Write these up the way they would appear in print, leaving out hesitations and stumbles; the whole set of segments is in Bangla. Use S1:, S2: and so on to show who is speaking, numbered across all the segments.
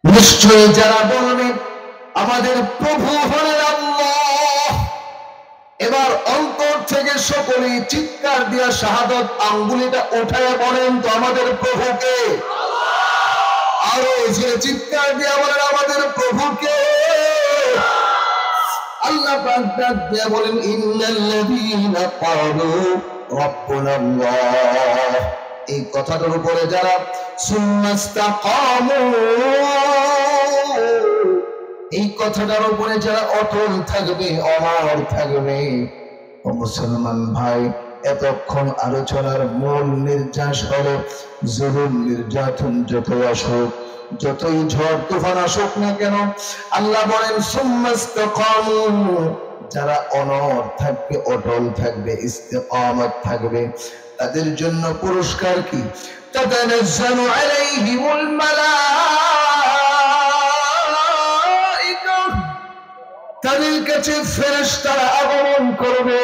S1: নিশ্চয়ই যারা বলবে আমাদের প্রভু হলেন আল্লাহ, এবার অন্তর থেকে সকলেই চিৎকার দিয়া শাহাদাত আঙ্গুলিটা উঠায় বলেন তো আমাদের প্রভুকে। আরো যে চিৎকার দিয়া বলেন আমাদের প্রভুকে। আল্লাহ পাক ডাক দিয়া বলেন ইন্নাল্লাযীনা ক্বালু রাব্বুনাল্লাহ, এই কথাটার উপরে যারা সুম্মাস্তাকামু, এই কথাটার উপরে যারা অটল থাকবে, অমর থাকবে। ও মুসলমান ভাই, এতক্ষণ আলোচনার মূল নির্যাস হলো জুলুম নির্যাতন যতই আসুক, যতই ঝড় তুফান আসুক না কেন, আল্লাহ বলেন সুম্মাস্তাকামু, যারা অনড় থাকবে, অটল থাকবে, ইস্তিকামত থাকবে, তাদের জন্য পুরস্কার কি? তাতানাজ্জালু আলাইহিমুল মালাইকা, তাদের কাছে ফেরেশতারা আগমন করবে।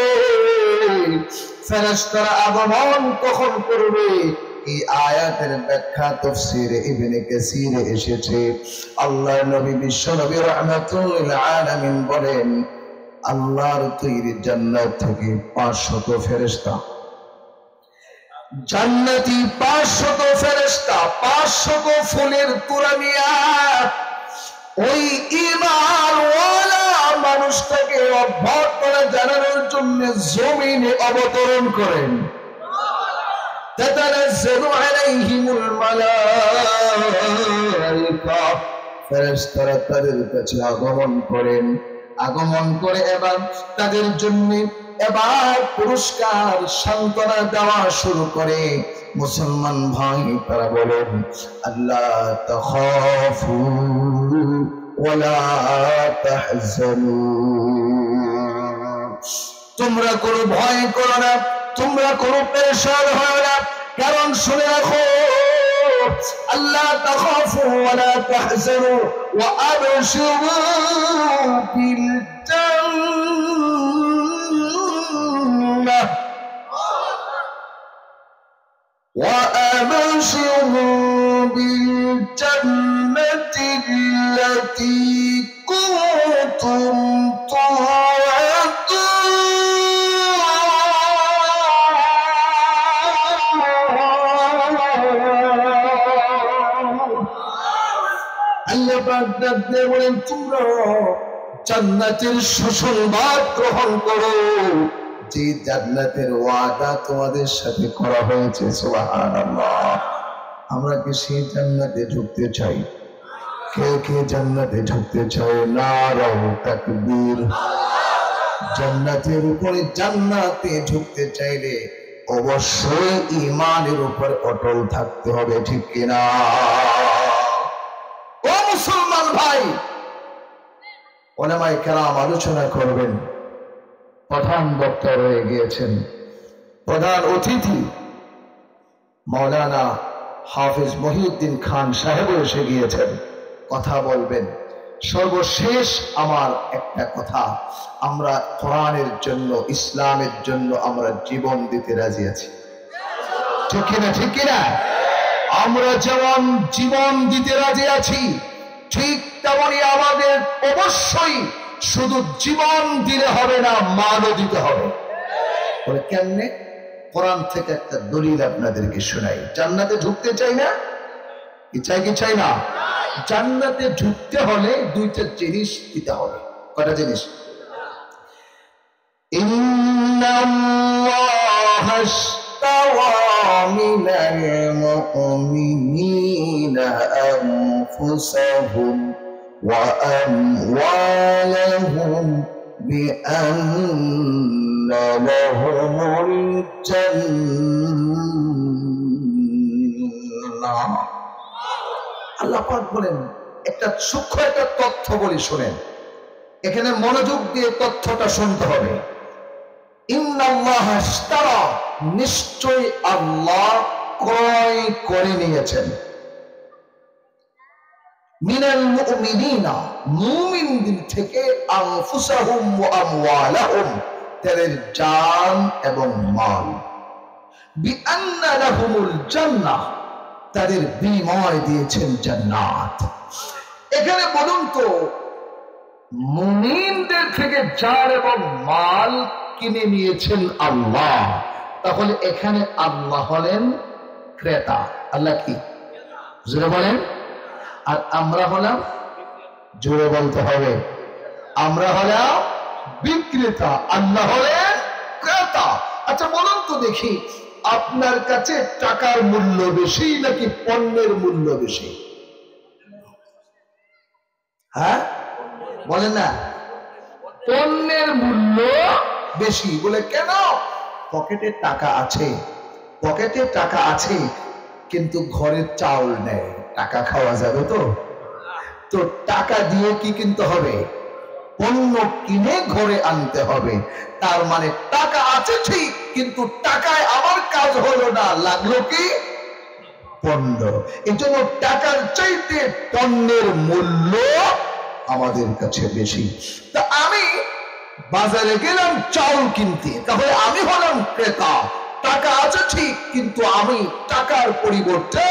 S1: ফেরেশতারা আগমন কখন করবে? এই আয়াতের ব্যাখ্যা তাফসীরে ইবনে কাসিরে এসেছে। আল্লাহর নবী বিশ্ব নবী রাহমাতুল লিল আলামিন বলেন, আল্লাহর তৈরি জান্নাত থেকে 500 ফেরেশতা, জান্নাতি 500 ফেরেশতা, 500 ফুলের তোড়া নিয়া ওই ঈমানওয়ালা মানুষটাকে অভ্যর্থনা জানানোর জন্য জমিনে অবতরণ করেন। তাতানাজ্জালু আলাইহিমুল মালাইকা, ফেরেশতারা তাদের কাছে আগমন করেন। আগমন করে এবার তাদের জন্য এবার পুরস্কার সান্ত্বনা দেওয়া শুরু করে। মুসলমান ভাই, তারা বলেন আল্লাহ তাখাফু ওয়ালা তাহজানু, তোমরা কোনো ভয় করো না, তোমরা কোনো পেরেশান হয় না, কারণ শুনে রাখো আল্লাহ তাখাফু ওয়ালা তাহজানু ওয়া আবশিরু বিল জান্নাহ ওয়া আবশিরু বিল জান্নাতি আল্লাতী কুনতুম বলেন তোমরা জান্নাতের সুসংবাদ গ্রহণ করো, যে জান্নাতের ওয়াদা তোমাদের সাথে করা হয়েছে। সুবহানাল্লাহ। আমরা কি সেই জান্নাতে ঢুকতে চাই? কে কে জান্নাতে ঢুকতে চাই? নারাও তাকবীর। জান্নাতের উপরে, জান্নাতে ঢুকতে চাইলে অবশ্যই ঈমানের উপর অটল থাকতে হবে, ঠিক কিনা? ও মুসলমান ভাই, উলামায়ে কেরাম আলোচনা করবেন। প্রধান বক্তা রয়ে গিয়েছেন, প্রধান অতিথি মাওলানা হাফেজ মহিউদ্দিন খান সাহেব এসে গিয়েছেন, কথা বলবেন। সর্বশেষ আমার একটা কথা, আমরা কোরআনের জন্য, ইসলামের জন্য আমরা জীবন দিতে রাজি আছি, ঠিক কিনা? ঠিক কিনা? আমরা যেমন জীবন দিতে রাজি আছি, ঠিক তেমনি আমাদের অবশ্যই শুধু জীবন দিলে হবে না, মানও দিতে হবে। বলে কেমনে? কোরআন থেকে একটা দলিল আপনাদেরকে শোনাই। জান্নাতে ঢুকতে চাই না? কি চাই? কি চাই না? জান্নাতে ঢুকতে হলে দুইটা জিনিস দিতে হবে। কয়টা জিনিস? ইন্নাল্লাহা আশতারা মিনাল মুমিনিনা আনফুসাহুম ওয়া আমওয়ালাহুম বিআন্না লাহুমুল জান্নাহ। আল্লাহ পাক বলেন, একটা সূক্ষ্ম একটা তথ্য বলি, শুনেন। এখানে মনোযোগ দিয়ে তথ্যটা শুনতে হবে। ইন্নাল্লাহা আশতারা, নিশ্চয় আল্লাহ ক্রয় করে নিয়েছেন, মিনাল মুমিনিনা, মুমিনদের থেকে, আনফুসাহুম ওয়া আমওয়ালাহুম, তাদের জান এবং মাল, বিআন্না লাহুমুল জান্নাহ, তাদের বিনিময় দিয়েছেন জান্নাত। এখানে বলুন তো, মুমিনদের থেকে জান এবং মাল কিনে নিয়েছেন আল্লাহ, তাহলে এখানে আল্লাহ হলেন ক্রেতা। আল্লাহ কি? জোরে বলেন। আর আমরা হলাম, জোরে বলতে হবে, আমরা হলাম বিক্রেতা, আল্লাহ হলেন ক্রেতা। আচ্ছা বলুন তো দেখি, আপনার কাছে টাকার মূল্য বেশি নাকি পণ্যের মূল্য বেশি? হ্যাঁ বলেন না। পণ্যের মূল্য বেশি। বলে কেন? পকেটে টাকা আছে, পকেটে টাকা আছে, কিন্তু ঘরে চাউল নেই, টাকা খাওয়া যাবে তো? তো টাকা দিয়ে কি কিনতে হবে? পণ্য কিনে ঘরে আনতে হবে। তার মানে টাকা আছে ঠিক, কিন্তু টাকায় আমার কাজ হলো না, লাগলো কি? পণ্য। এই জন্য টাকার চাইতে পণ্যের মূল্য আমাদের কাছে বেশি। তা আমি বাজারে গেলাম চাউল কিনতে, তাহলে আমি হলাম ক্রেতা। টাকা আছে ঠিক, কিন্তু আমি টাকার পরিবর্তে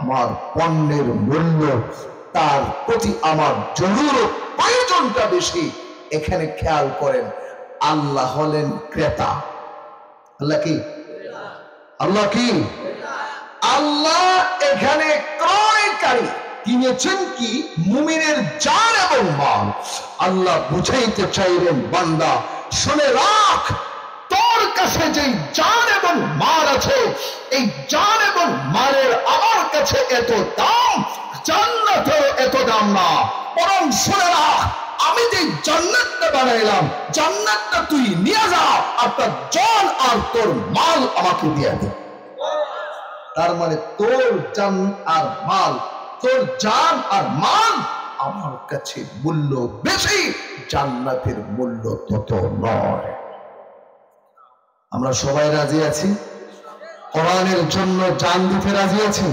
S1: আমার পণ্যের মূল্য, তার প্রতি আমার জরুরত, প্রয়োজনটা বেশি। এখানে খেয়াল করেন, আল্লাহ হলেন ক্রেতা। আল্লাহ কি? আল্লাহ কি? আল্লাহ এখানে ক্রয়কারী। কিনেছেন কি? মুমিনের জান এবং মাল। আল্লাহ বুঝাইতে চাইলেন, বান্দা শুনে রাখ, তোর কাছে যে জান এবং মাল আছে, এই জান এবং মালের আমার কাছে এত দাম, জান্নাতের এত দাম না। বরং শুনে রাখ, আমি যে জান্নাতটা বানাইলাম, জান্নাতটা তুই নিয়ে যা, আর তার জান আর তোর মাল আমাকে দিয়ে দে। তার মানে তোর জান আর মাল, তোর জান আর মাল আমার কাছে মূল্য বেশি, জান্নাতের মূল্য তত নয়। আমরা সবাই রাজি আছি? কোরআনের জন্য জান দিতে রাজি আছি?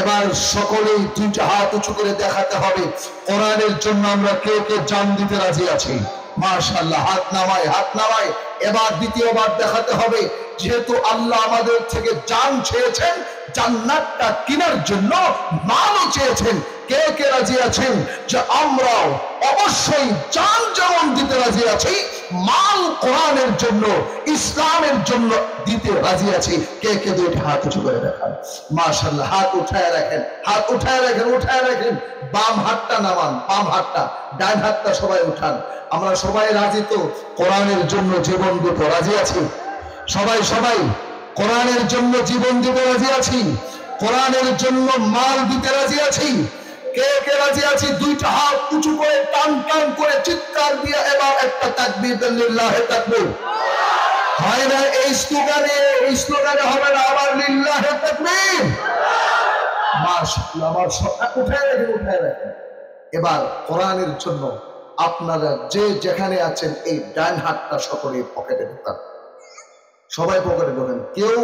S1: এবার সকলেই দুইটা হাত উঁচু করে দেখাতে হবে, কোরআনের জন্য আমরা কে কে জান দিতে রাজি আছি? মাশাআল্লাহ, হাত নামায়, হাত নামায়। এবার দ্বিতীয়বার দেখাতে হবে, যেহেতু আল্লাহ আমাদের থেকে জান চেয়েছেন, জান্নাতটা কেনার জন্য মালও চেয়েছেন। কে কে রাজি আছেন যে আমরাও অবশ্যই জান যেমন দিতে রাজি আছি, মাল কোরআনের জন্য, ইসলামের জন্য দিতে রাজি আছি? কে কে দুইটা হাত উঁচু করে দেখান। মাশাআল্লাহ, হাত উঠায় রাখেন, হাত উঠায় রাখেন, উঠায় রাখেন। বাম হাতটা নামান, বাম হাতটা, ডান হাতটা সবাই উঠান। আমরা সবাই রাজি তো কোরআনের জন্য জীবন দিতে রাজি আছি? সবাই সবাই কোরআনের জন্য জীবন দিতে রাজি আছি? কোরআনের জন্য মাল দিতে রাজি আছি? কে কে রাজি আছি? দুইটা হাত উঁচু করে টান টান করে চিৎকার দিয়ে এবার একটা তাকবীর দেন, লিল্লাহে তাকবীর। হয় না? এই স্লোগানে হবে না, আবার লিল্লাহে তাকবীর। মাশাআল্লাহ, আমার উঠায় রাখেন, উঠায় রাখেন। এবার কোরআনের জন্য আপনারা যে যেখানে আছেন, এই ডান হাতটা সকলে পকেটে ঢোকান, সবাই পকেটে ঢোকেন। কেউ